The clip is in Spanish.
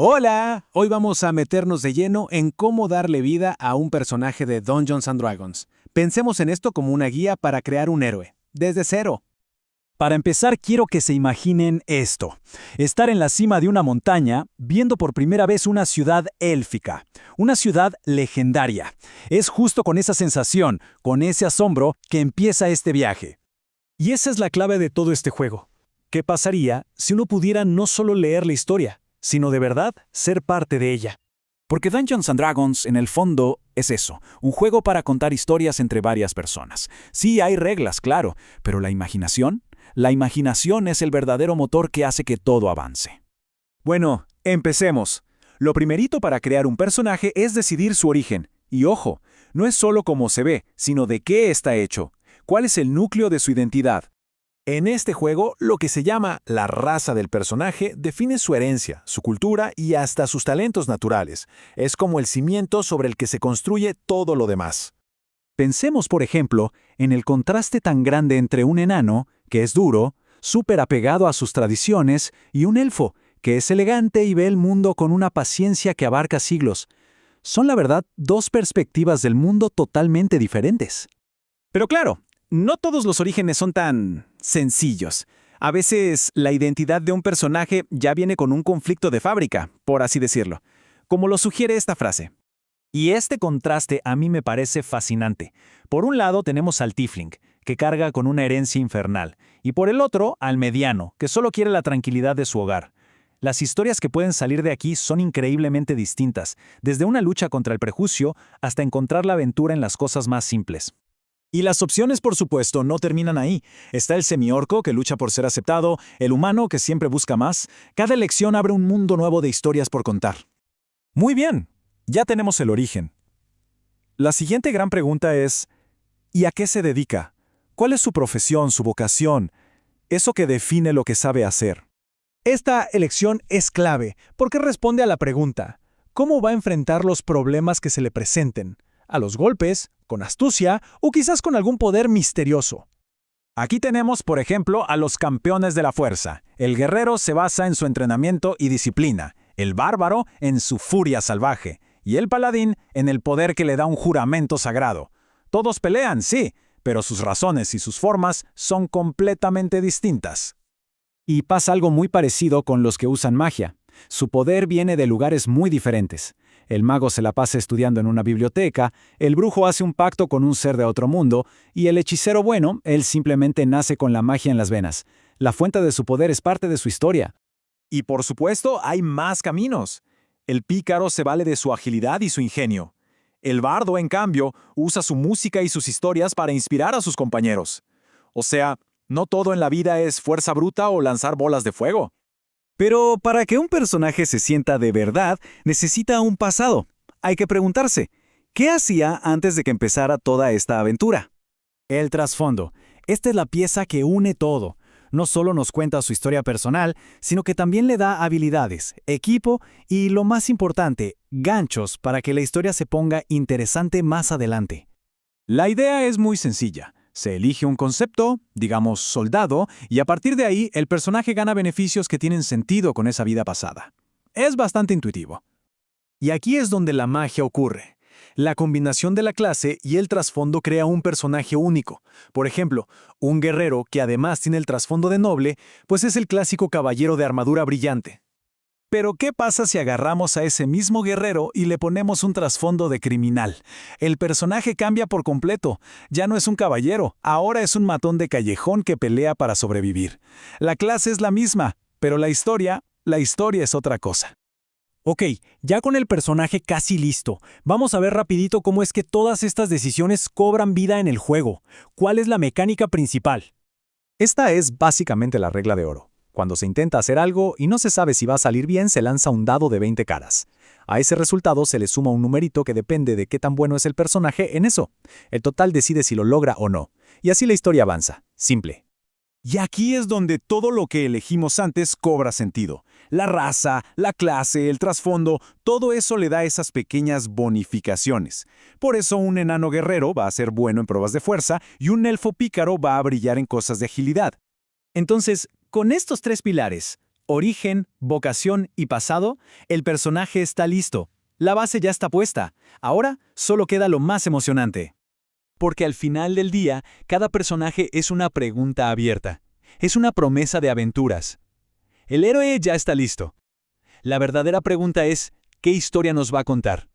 Hola, hoy vamos a meternos de lleno en cómo darle vida a un personaje de Dungeons and Dragons. Pensemos en esto como una guía para crear un héroe, desde cero. Para empezar, quiero que se imaginen esto. Estar en la cima de una montaña, viendo por primera vez una ciudad élfica, una ciudad legendaria. Es justo con esa sensación, con ese asombro, que empieza este viaje. Y esa es la clave de todo este juego. ¿Qué pasaría si uno pudiera no solo leer la historia, sino de verdad ser parte de ella? Porque Dungeons and Dragons, en el fondo, es eso, un juego para contar historias entre varias personas. Sí, hay reglas, claro, pero la imaginación es el verdadero motor que hace que todo avance. Bueno, empecemos. Lo primerito para crear un personaje es decidir su origen. Y ojo, no es solo cómo se ve, sino de qué está hecho. ¿Cuál es el núcleo de su identidad? En este juego, lo que se llama la raza del personaje define su herencia, su cultura y hasta sus talentos naturales. Es como el cimiento sobre el que se construye todo lo demás. Pensemos, por ejemplo, en el contraste tan grande entre un enano, que es duro, súper apegado a sus tradiciones, y un elfo, que es elegante y ve el mundo con una paciencia que abarca siglos. Son, la verdad, dos perspectivas del mundo totalmente diferentes. Pero claro, no todos los orígenes son tan sencillos. A veces la identidad de un personaje ya viene con un conflicto de fábrica, por así decirlo, como lo sugiere esta frase. Y este contraste a mí me parece fascinante. Por un lado tenemos al Tiefling, que carga con una herencia infernal, y por el otro al mediano, que solo quiere la tranquilidad de su hogar. Las historias que pueden salir de aquí son increíblemente distintas, desde una lucha contra el prejuicio hasta encontrar la aventura en las cosas más simples. Y las opciones, por supuesto, no terminan ahí. Está el semiorco, que lucha por ser aceptado, el humano, que siempre busca más. Cada elección abre un mundo nuevo de historias por contar. Muy bien, ya tenemos el origen. La siguiente gran pregunta es, ¿y a qué se dedica? ¿Cuál es su profesión, su vocación? Eso que define lo que sabe hacer. Esta elección es clave porque responde a la pregunta, ¿cómo va a enfrentar los problemas que se le presenten? ¿A los golpes, con astucia o quizás con algún poder misterioso? Aquí tenemos, por ejemplo, a los campeones de la fuerza. El guerrero se basa en su entrenamiento y disciplina, el bárbaro en su furia salvaje, y el paladín en el poder que le da un juramento sagrado. Todos pelean, sí, pero sus razones y sus formas son completamente distintas. Y pasa algo muy parecido con los que usan magia. Su poder viene de lugares muy diferentes. El mago se la pasa estudiando en una biblioteca, el brujo hace un pacto con un ser de otro mundo, y el hechicero bueno, él simplemente nace con la magia en las venas. La fuente de su poder es parte de su historia. Y por supuesto, hay más caminos. El pícaro se vale de su agilidad y su ingenio. El bardo, en cambio, usa su música y sus historias para inspirar a sus compañeros. O sea, no todo en la vida es fuerza bruta o lanzar bolas de fuego. Pero para que un personaje se sienta de verdad, necesita un pasado. Hay que preguntarse, ¿qué hacía antes de que empezara toda esta aventura? El trasfondo. Esta es la pieza que une todo. No solo nos cuenta su historia personal, sino que también le da habilidades, equipo y, lo más importante, ganchos para que la historia se ponga interesante más adelante. La idea es muy sencilla. Se elige un concepto, digamos soldado, y a partir de ahí el personaje gana beneficios que tienen sentido con esa vida pasada. Es bastante intuitivo. Y aquí es donde la magia ocurre. La combinación de la clase y el trasfondo crea un personaje único. Por ejemplo, un guerrero que además tiene el trasfondo de noble, pues es el clásico caballero de armadura brillante. Pero ¿qué pasa si agarramos a ese mismo guerrero y le ponemos un trasfondo de criminal? El personaje cambia por completo. Ya no es un caballero, ahora es un matón de callejón que pelea para sobrevivir. La clase es la misma, pero la historia es otra cosa. Ok, ya con el personaje casi listo, vamos a ver rapidito cómo es que todas estas decisiones cobran vida en el juego. ¿Cuál es la mecánica principal? Esta es básicamente la regla de oro. Cuando se intenta hacer algo y no se sabe si va a salir bien, se lanza un dado de 20 caras. A ese resultado se le suma un numerito que depende de qué tan bueno es el personaje en eso. El total decide si lo logra o no. Y así la historia avanza. Simple. Y aquí es donde todo lo que elegimos antes cobra sentido. La raza, la clase, el trasfondo, todo eso le da esas pequeñas bonificaciones. Por eso un enano guerrero va a ser bueno en pruebas de fuerza y un elfo pícaro va a brillar en cosas de agilidad. Entonces, con estos tres pilares, Origen, vocación y pasado, el personaje está listo. La base ya está puesta. Ahora solo queda lo más emocionante. Porque al final del día, cada personaje es una pregunta abierta. Es una promesa de aventuras. El héroe ya está listo. La verdadera pregunta es, ¿qué historia nos va a contar?